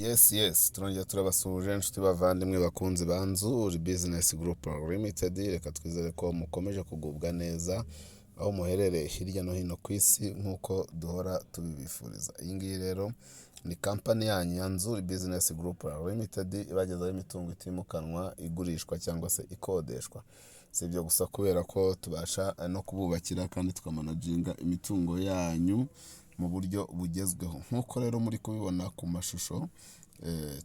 Yes, turongera turabasuhuje inshuti bavandimwe bakunzi banzu Business Group Limited. Reka twizere ko mukomeje kugubwa neza aho muherereye hirya no hino ku isi nk'uko duhora tubibifuriza. Iyi ngiyi rero ni kampani yanyu ya Nzuri Business Group Limited ibagezaho imitungo itimukanwa igurishwa cyangwa se ikodeshwa. Si ibyo gusa kubera ko tubasha no kububakira kandi tukamanaginga imitungo yanyu mu buryo bugezweho. Nk'uko rero muri kubibona ku mashusho,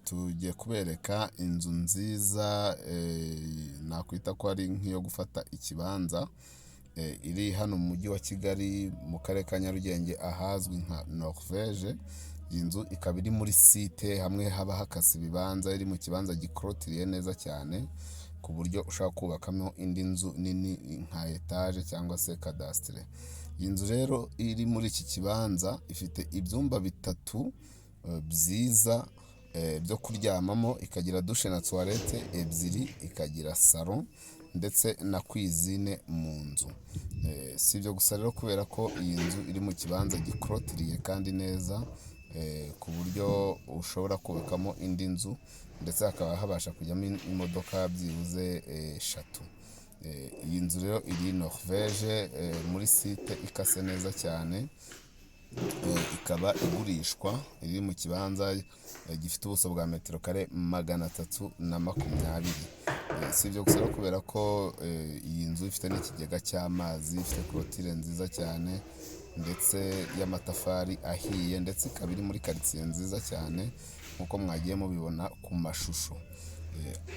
tugiye kubereka inzu nziza, nakwita ko ari nk'iyo gufata ikibanza, iri hano mu mujyi wa Kigali mu karere ka Nyarugenge ahazwi nka Norvège. Iyi nzu ikaba iri muri site hamwe haba hakase ibibanza, iri mu kibanza gikorotiriye neza cyane ku buryo ushaka kubakamo indi nzu nini nka etage cyangwa se cadastre. Iyi nzu rero iri muri iki kibanza ifite ibyumba bitatu byiza byo kuryamamo, ikagira douche na toilette ebyiri, ikagira salon ndetse na cuisine mu nzu. Si ibyo gusa rero kubera ko iyi nzu iri mu kibanza gikorotiriye kandi neza, ku buryo ushobora kubakamo indi nzu ndetse hakaba habasha kujyamo imodoka byibuze 3. Iyi nzu rero iri Norvège muri site ikase neza cyane, ikaba igurishwa, iri mu kibanza gifite ubuso bwa metero kare 320. Si ibyo gusa kubera ko iyi nzu ifite n'ikigega cy'amazi, ifite clôture nziza cyane ndetse y'amatafari ahiye, ndetse ikaba iri muri quartier nziza cyane nk'uko mwagiye mubibona ku mashusho.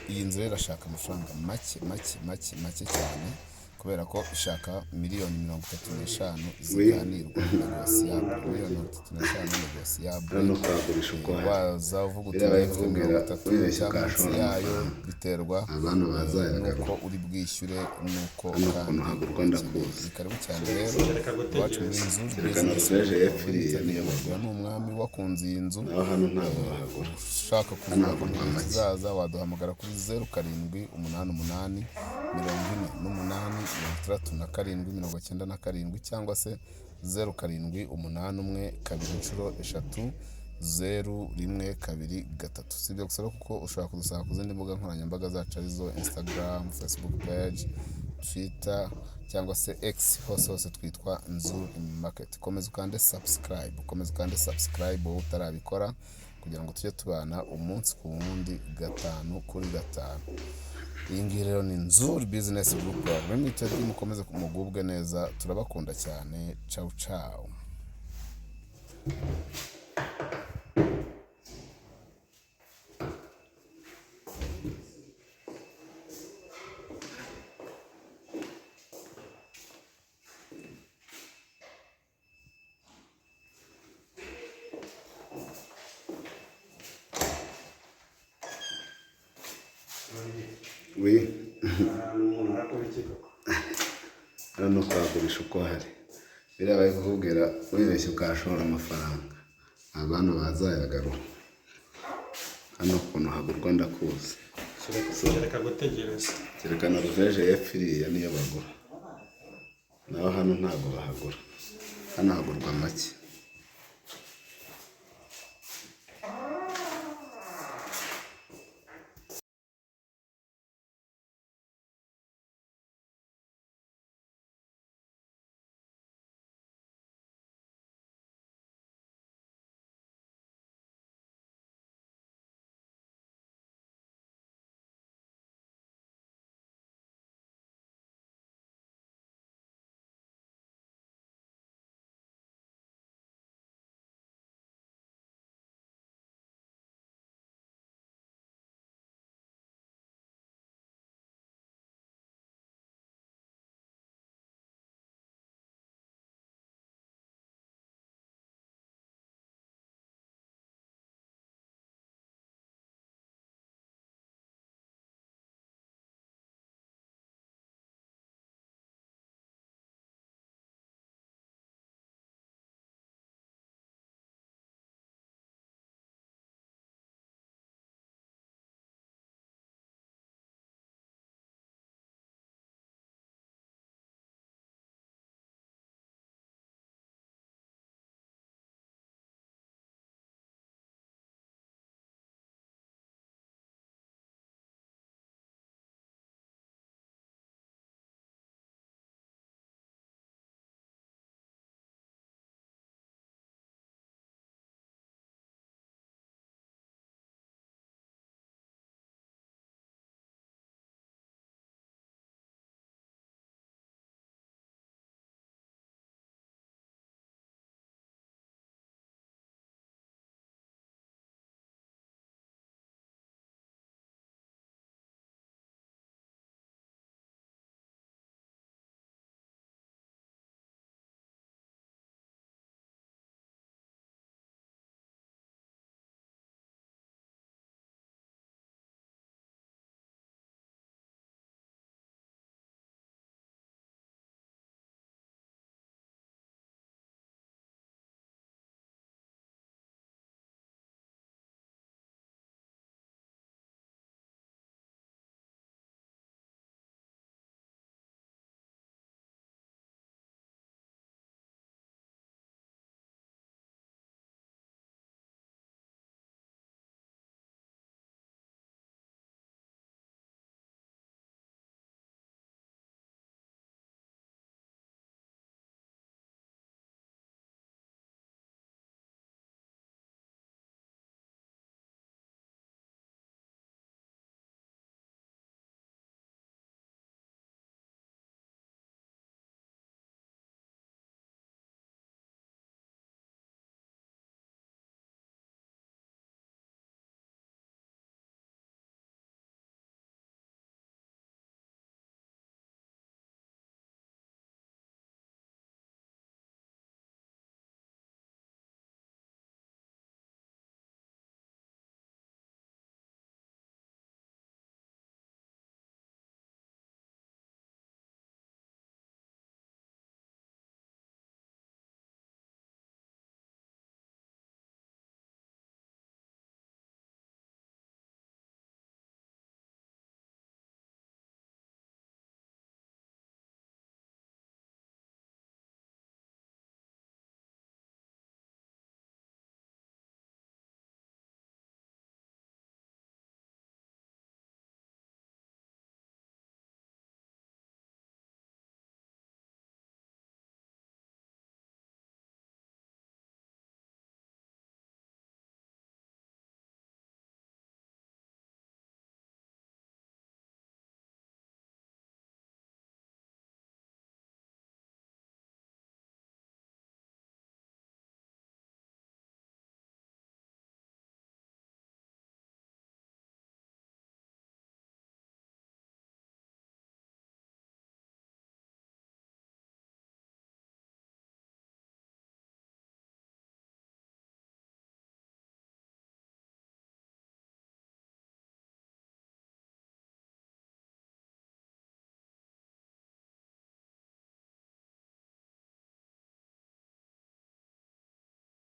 Iyi nzu rero irashaka amafaranga make cyane kubera ko ishaka miliyoni 35 ziganirwa negosiyable. Waza uvuga uti ifite 30 cyangwa munsi yayo, biterwa nuko uri bwishyure nuko kandi karibu cyane. Rero iwacu muri inzu ni umwami wakunze iyi nzu. Ushaka kuvuga ko muzaza waduhamagara kuri 0788 48 cyangwa se 078123 Si ibyo gusa kuko ushobora kudusanga ku zindi mbuga nkoranyambaga zacu arizo Instagram, Facebook page, Twitter cyangwa se X, hose twitwa Nzuri Market. Komeza ukande subscribe wowe utarabikora kugira ngo tujye tubana umunsi ku wundi 5 kuri 5. Iyi ngiyi rero ni Nzuri Business Group Limited. Mukomeze kumugubwe neza, turabakunda cyane. Ciao. Hano kwagurisha uko hari birabaye kukubwira wibeshye ukashora amafaranga abantu bazayagarura. Hano ukuntu hagurwa ndakuzi, reka gutegereza kereka Norvège iriya niyo bagura, naho hano ntabwo bahagura. Hano hagurwa make.